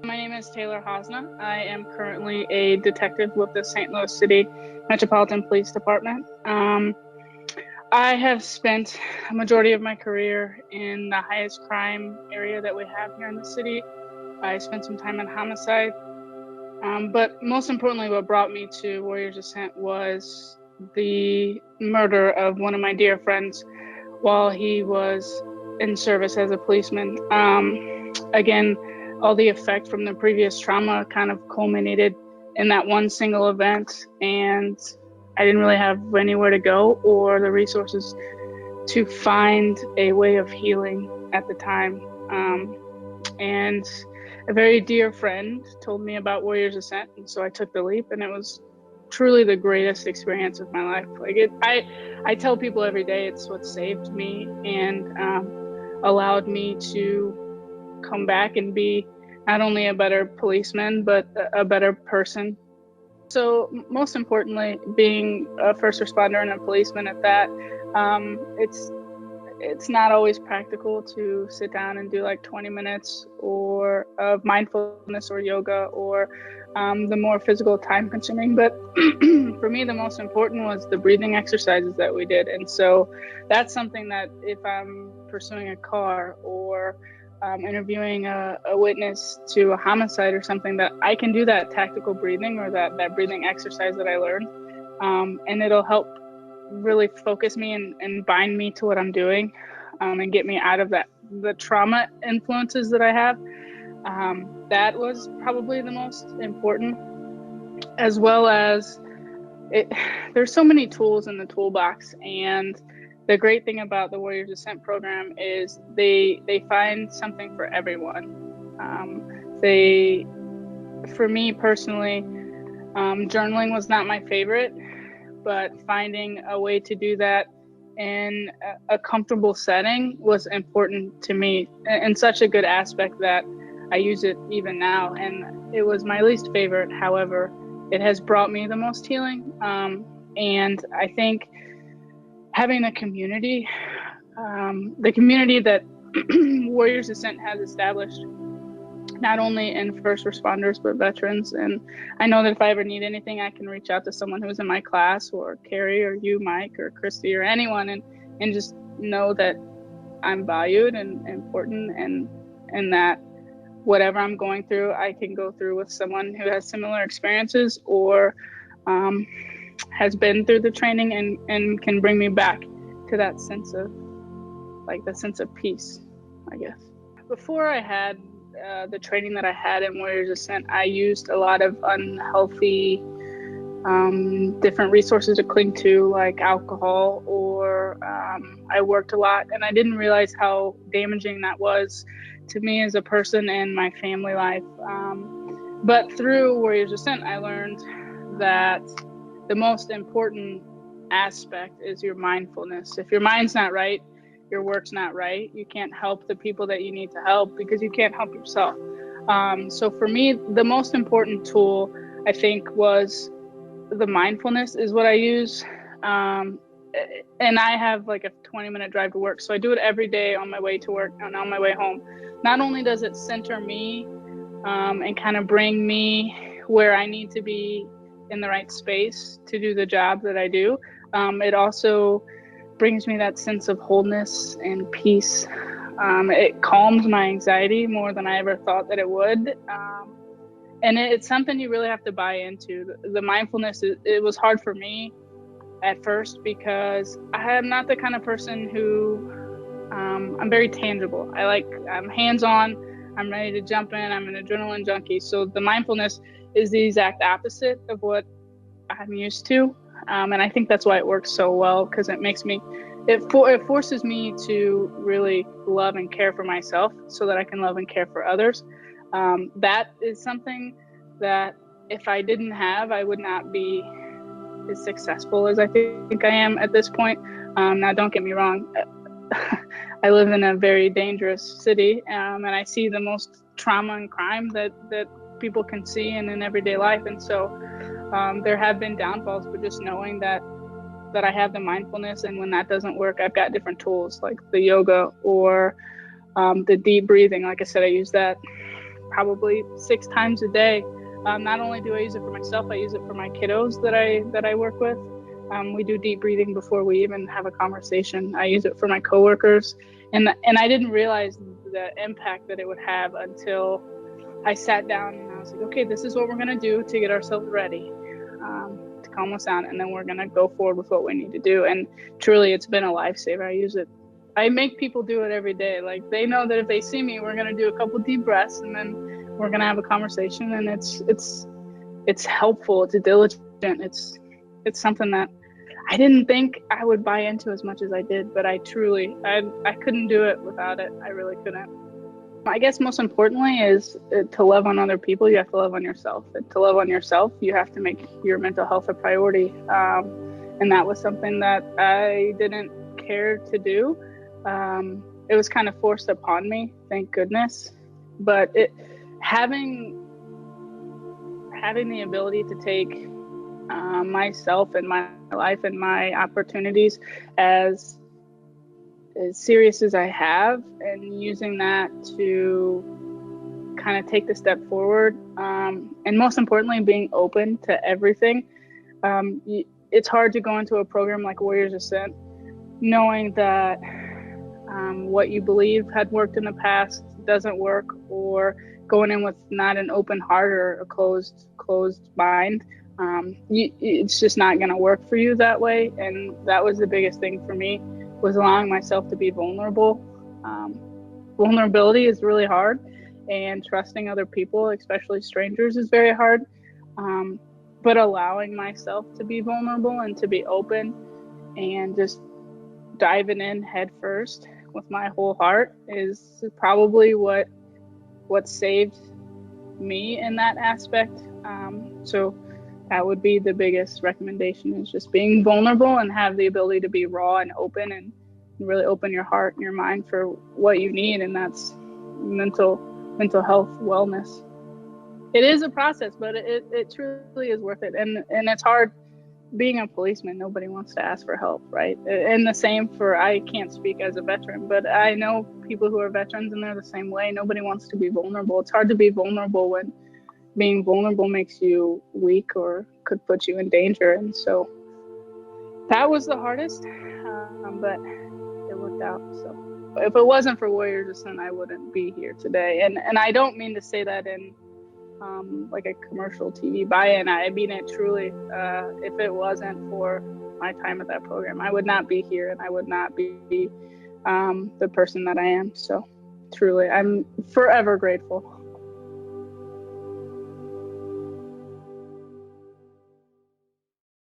My name is Taylor Hosna. I am currently a detective with the St. Louis City Metropolitan Police Department. I have spent a majority of my career in the highest crime area that we have here in the city. I spent some time in homicide, but most importantly, what brought me to Warriors Ascent was the murder of one of my dear friends while he was in service as a policeman. Again, all the effect from the previous trauma kind of culminated in that one single event, and I didn't really have anywhere to go or the resources to find a way of healing at the time. And a very dear friend told me about Warriors Ascent, and so I took the leap, and it was truly the greatest experience of my life. I tell people every day it's what saved me and allowed me to come back and be not only a better policeman, but a better person. So most importantly, being a first responder and a policeman at that, it's not always practical to sit down and do like 20 minutes or of mindfulness or yoga or the more physical time consuming. But for me, the most important was the breathing exercises that we did. And so that's something that if I'm pursuing a car or interviewing a witness to a homicide or something, that I can do that tactical breathing or that breathing exercise that I learned. And it'll help really focus me and bind me to what I'm doing and get me out of the trauma influences that I have. That was probably the most important, as well as there's so many tools in the toolbox. And the great thing about the Warriors Ascent program is they find something for everyone. For me personally, journaling was not my favorite, but finding a way to do that in a comfortable setting was important to me, and such a good aspect that I use it even now. And it was my least favorite. However, it has brought me the most healing. And I think having a community, the community that Warriors Ascent has established, not only in first responders, but veterans. And I know that if I ever need anything, I can reach out to someone who's in my class, or Carrie, or you, Mike, or Christy, or anyone, and just know that I'm valued and important, and that whatever I'm going through, I can go through with someone who has similar experiences or has been through the training and can bring me back to that sense of peace, I guess. Before I had the training that I had in Warriors Ascent, I used a lot of unhealthy different resources to cling to, like alcohol, or I worked a lot, and I didn't realize how damaging that was to me as a person and my family life. But through Warriors Ascent, I learned that the most important aspect is your mindfulness. If your mind's not right, your work's not right. You can't help the people that you need to help because you can't help yourself. So for me, the most important tool, I think, was the mindfulness is what I use. And I have like a 20-minute drive to work. So I do it every day on my way to work and on my way home. Not only does it center me and kind of bring me where I need to be in the right space to do the job that I do, it also brings me that sense of wholeness and peace. It calms my anxiety more than I ever thought that it would. And it's something you really have to buy into. The mindfulness, it was hard for me at first because I am not the kind of person who, I'm very tangible. I'm hands-on, I'm ready to jump in, I'm an adrenaline junkie. So the mindfulness is the exact opposite of what I'm used to. And I think that's why it works so well, because it forces me to really love and care for myself so that I can love and care for others. That is something that if I didn't have, I would not be as successful as I think I am at this point. Now, don't get me wrong. I live in a very dangerous city, and I see the most trauma and crime that people can see in everyday life. And so there have been downfalls, but just knowing that I have the mindfulness, and when that doesn't work, I've got different tools like the yoga or the deep breathing. Like I said, I use that probably 6 times a day. Not only do I use it for myself, I use it for my kiddos that I work with. We do deep breathing before we even have a conversation. I use it for my coworkers, and I didn't realize the impact that it would have until I sat down and I was like, okay, this is what we're gonna do to get ourselves ready, to calm us down, and then we're gonna go forward with what we need to do. And truly, it's been a lifesaver. I use it. I make people do it every day. Like, they know that if they see me, we're gonna do a couple deep breaths, and then we're gonna have a conversation. And it's helpful. It's diligent. It's something that I didn't think I would buy into as much as I did, but I couldn't do it without it. I really couldn't. I guess most importantly is to love on other people. You have to love on yourself. And to love on yourself, you have to make your mental health a priority. And that was something that I didn't care to do. It was kind of forced upon me, thank goodness. But having the ability to take myself and my life and my opportunities as serious as I have, and using that to kind of take the step forward, and most importantly, being open to everything. It's hard to go into a program like Warriors Ascent knowing that what you believe had worked in the past doesn't work, or going in with not an open heart or a closed mind. It's just not going to work for you that way. And that was the biggest thing for me, was allowing myself to be vulnerable. Vulnerability is really hard, and trusting other people, especially strangers, is very hard. But allowing myself to be vulnerable and to be open and just diving in head first with my whole heart is probably what saved me in that aspect. So that would be the biggest recommendation, is just being vulnerable and have the ability to be raw and open, and really open your heart and your mind for what you need. And that's mental health wellness. It is a process, but it truly is worth it. And it's hard being a policeman. Nobody wants to ask for help, right? And the same for, I can't speak as a veteran, but I know people who are veterans and they're the same way. Nobody wants to be vulnerable. It's hard to be vulnerable when being vulnerable makes you weak or could put you in danger. And so that was the hardest, but it worked out. So if it wasn't for Warriors Ascent, I wouldn't be here today. And I don't mean to say that in like a commercial TV buy-in. I mean it truly. If it wasn't for my time at that program, I would not be here, and I would not be the person that I am. So truly, I'm forever grateful.